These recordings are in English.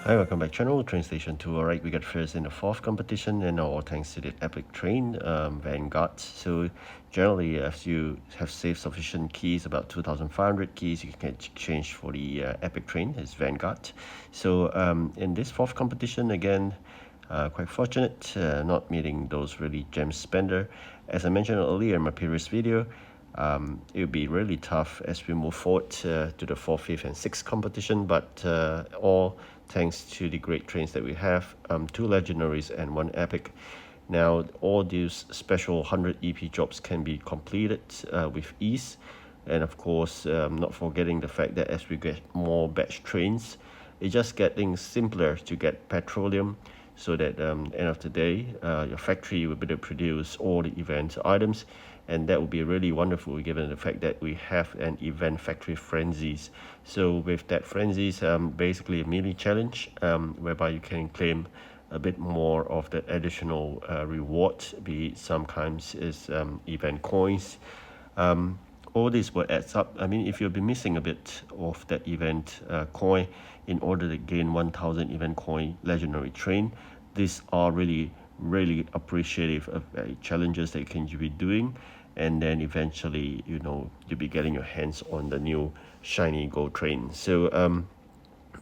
Hi, welcome back channel, TrainStation2. Alright, we got first in the fourth competition and all thanks to the epic train, Vanguard. So generally, if you have saved sufficient keys, about 2,500 keys, you can exchange for the epic train, it's Vanguard. So in this fourth competition, again, quite fortunate, not meeting those really gem spender. As I mentioned earlier in my previous video, it will be really tough as we move forward to the 4th, 5th and 6th competition, but all thanks to the great trains that we have, 2 legendaries and 1 epic. Now all these special 100 EP jobs can be completed with ease, and of course not forgetting the fact that as we get more batch trains, it's just getting simpler to get petroleum, so that end of the day your factory will be able to produce all the event items, and that would be really wonderful given the fact that we have an event factory frenzies. So with that frenzies, basically a mini challenge whereby you can claim a bit more of the additional reward, be it sometimes is event coins. All this will adds up. I mean, if you'll be missing a bit of that event coin in order to gain 1,000 event coin legendary train, these are really appreciative of challenges that you can be doing, and then eventually you'll be getting your hands on the new shiny gold train. So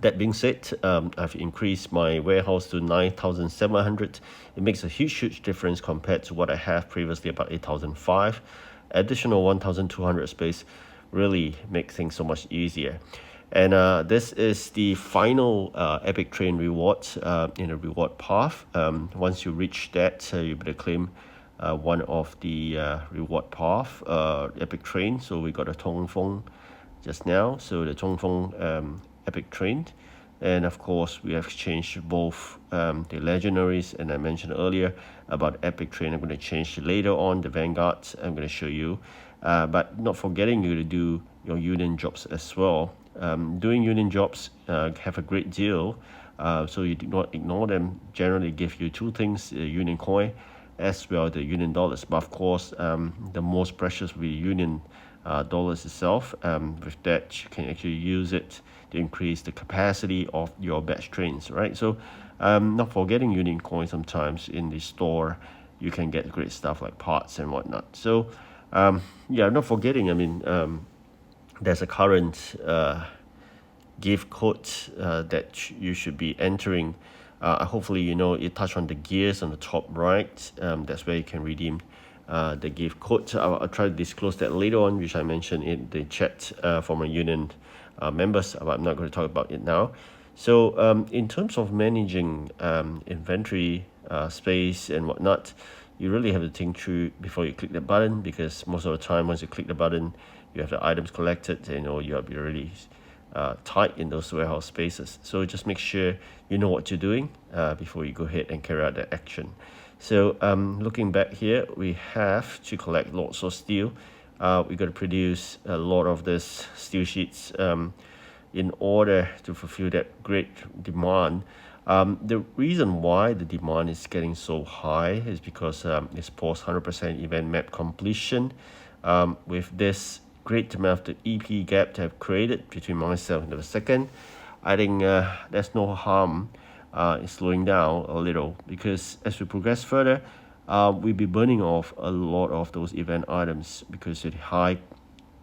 that being said, I've increased my warehouse to 9,700. It makes a huge difference compared to what I have previously, about 8,005. Additional 1,200 space really make things so much easier. And this is the final epic train reward in the reward path. Once you reach that, you better claim one of the reward path epic train. So we got a Tongfeng just now, so the Tongfeng epic train, and of course we have changed both the legendaries, and I mentioned earlier about epic train. I'm going to change later on the Vanguard. I'm going to show you, but not forgetting you to do your union jobs as well. Doing union jobs have a great deal, so you do not ignore them. Generally give you 2 things, union coin as well the union dollars, but of course the most precious will be union dollars itself. With that you can actually use it to increase the capacity of your batch trains, right? So not forgetting union coins, sometimes in the store you can get great stuff like parts and whatnot. So yeah, not forgetting, I mean, there's a current gift code that you should be entering. Hopefully it touch on the gears on the top right. That's where you can redeem the gift code. I'll try to disclose that later on, which I mentioned in the chat for my union members, but I'm not going to talk about it now. So in terms of managing inventory space and whatnot, you really have to think through before you click the button, because most of the time once you click the button, you have the items collected, you'll be really tight in those warehouse spaces. So just make sure you know what you're doing before you go ahead and carry out the action. So looking back here, we have to collect lots of steel. We got to produce a lot of this steel sheets in order to fulfill that great demand. The reason why the demand is getting so high is because it's post 100% event map completion. With this great amount of the EP gap to have created between myself and the second, I think there's no harm in slowing down a little, because as we progress further, we'll be burning off a lot of those event items because of the high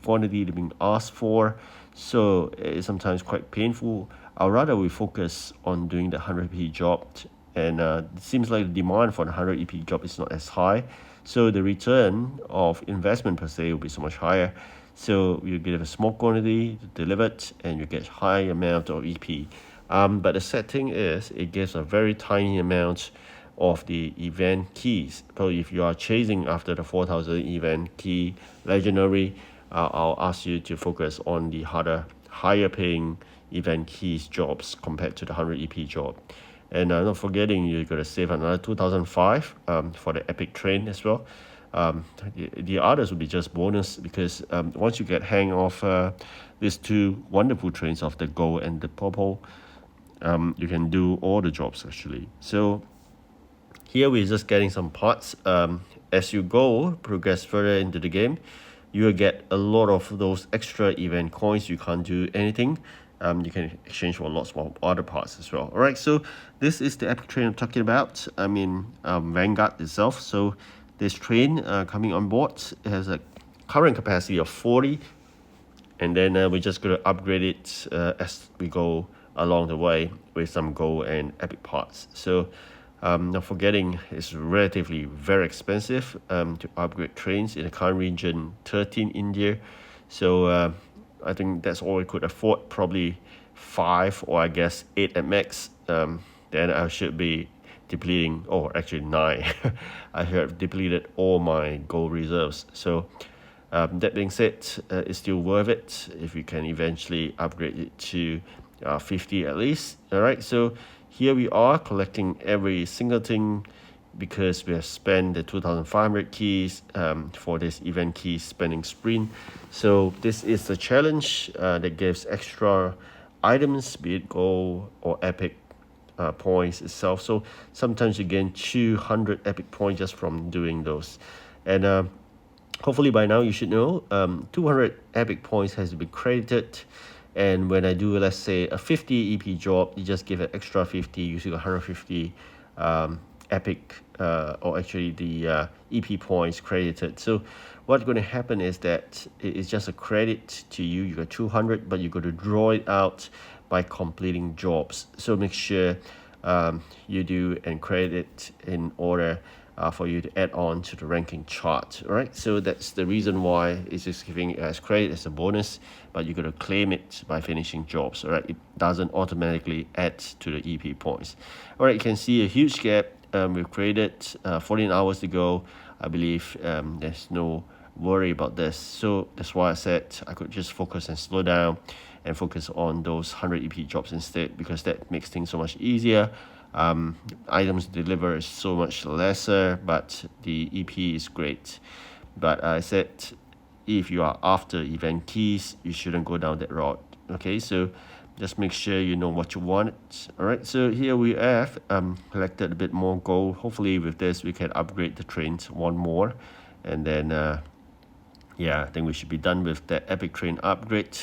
quantity being asked for. So it's sometimes quite painful. I'd rather we focus on doing the 100 EP job, and it seems like the demand for the 100 EP job is not as high, so the return of investment per se will be so much higher. So you get a small quantity delivered and you get high amount of EP. But the sad thing is it gives a very tiny amount of the event keys. So if you are chasing after the 4,000 event key legendary, I'll ask you to focus on the higher paying event keys jobs compared to the 100 EP job. And not forgetting, you got to save another 2,005 for the epic train as well. The others will be just bonus, because once you get hang of these 2 wonderful trains of the gold and the purple, you can do all the jobs actually. So here we're just getting some parts. As you progress further into the game, you will get a lot of those extra event coins. You can't do anything you can exchange for lots more other parts as well. All right, so this is the epic train I'm talking about. I mean, Vanguard itself. So this train coming on board, it has a current capacity of 40, and then we're just going to upgrade it as we go along the way with some gold and epic parts. So not forgetting, it's relatively very expensive to upgrade trains in the current region 13 India. So I think that's all we could afford, probably 5 or I guess 8 at max. Then I should be depleting, or actually 9. I have depleted all my gold reserves. So that being said, it's still worth it if you can eventually upgrade it to 50 at least. All right, so here we are collecting every single thing because we have spent the 2,500 keys for this event key spending sprint. So this is the challenge that gives extra items, be it gold or epic points itself. So sometimes you gain 200 epic points just from doing those. And hopefully by now you should know 200 epic points has to be credited, and when I do, let's say, a 50 EP job, you just give an extra 50 using 150 epic or actually the EP points credited. So what's going to happen is that it's just a credit to you. You got 200, but you got to draw it out by completing jobs. So make sure you do and credit it in order for you to add on to the ranking chart. All right, so that's the reason why it's just giving it as credit as a bonus, but you got to claim it by finishing jobs. All right, it doesn't automatically add to the EP points. All right, you can see a huge gap. We've created 14 hours ago. I believe there's no worry about this, so that's why I said I could just focus and slow down and focus on those 100 EP jobs instead, because that makes things so much easier. Items delivered is so much lesser, but the EP is great. But I said, if you are after event keys, you shouldn't go down that route. Okay, so just make sure you know what you want. All right, so here we have collected a bit more gold. Hopefully with this we can upgrade the trains one more, and then yeah, I think we should be done with that epic train upgrade.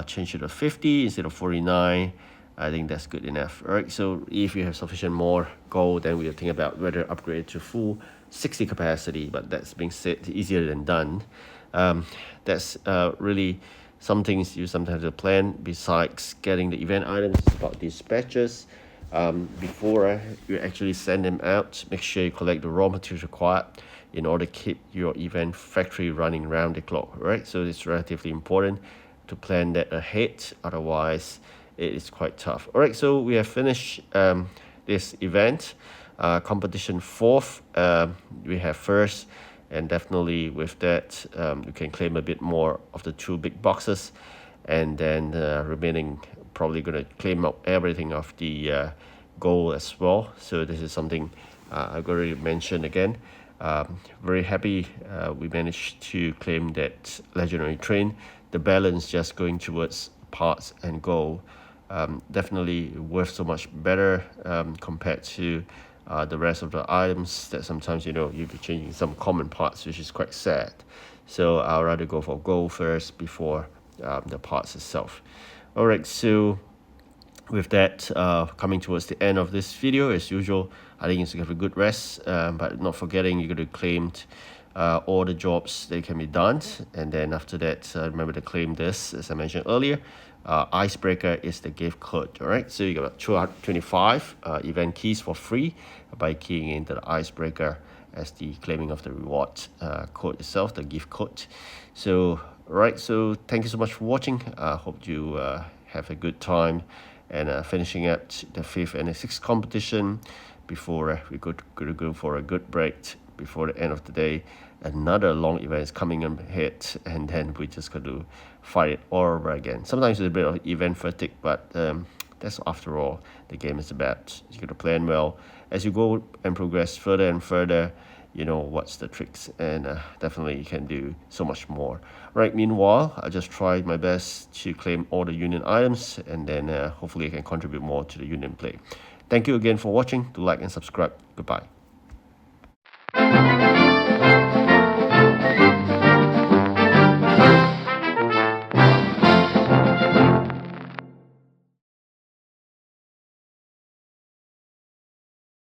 Change it to 50 instead of 49. I think that's good enough. All right, so if you have sufficient more gold, then we'll think about whether to upgrade to full 60 capacity, but that's being said, easier than done. That's really some things you sometimes have to plan besides getting the event items. It's about dispatches. Before you actually send them out, make sure you collect the raw materials required in order to keep your event factory running round the clock. Right, so it's relatively important to plan that ahead, otherwise it is quite tough. All right, so we have finished this event. Competition 4th, we have first, and definitely with that you can claim a bit more of the 2 big boxes, and then remaining probably going to claim up everything of the gold as well. So this is something I've already mentioned again. Very happy we managed to claim that legendary train. The balance just going towards parts and gold, definitely worth so much better compared to the rest of the items that sometimes you'll be changing some common parts, which is quite sad. So I'll rather go for gold first before the parts itself. All right, so with that, coming towards the end of this video, as usual, I think it's to have a good rest, but not forgetting you got to claim all the jobs that can be done, and then after that, remember to claim this, as I mentioned earlier. Icebreaker is the gift code. All right, so you got 225 event keys for free by keying into the icebreaker as the claiming of the reward code itself, the gift code. So right, so thank you so much for watching. I hope you have a good time and finishing up the 5th and the 6th competition before we go for a good break before the end of the day. Another long event is coming ahead, and then we just got to fight it all over again. Sometimes it's a bit of event fatigue, but that's after all the game is about. You got to plan well as you go and progress further and further. You know what's the tricks, and definitely you can do so much more. Right, meanwhile, I just tried my best to claim all the union items, and then hopefully I can contribute more to the union play. Thank you again for watching. Do like and subscribe. Goodbye.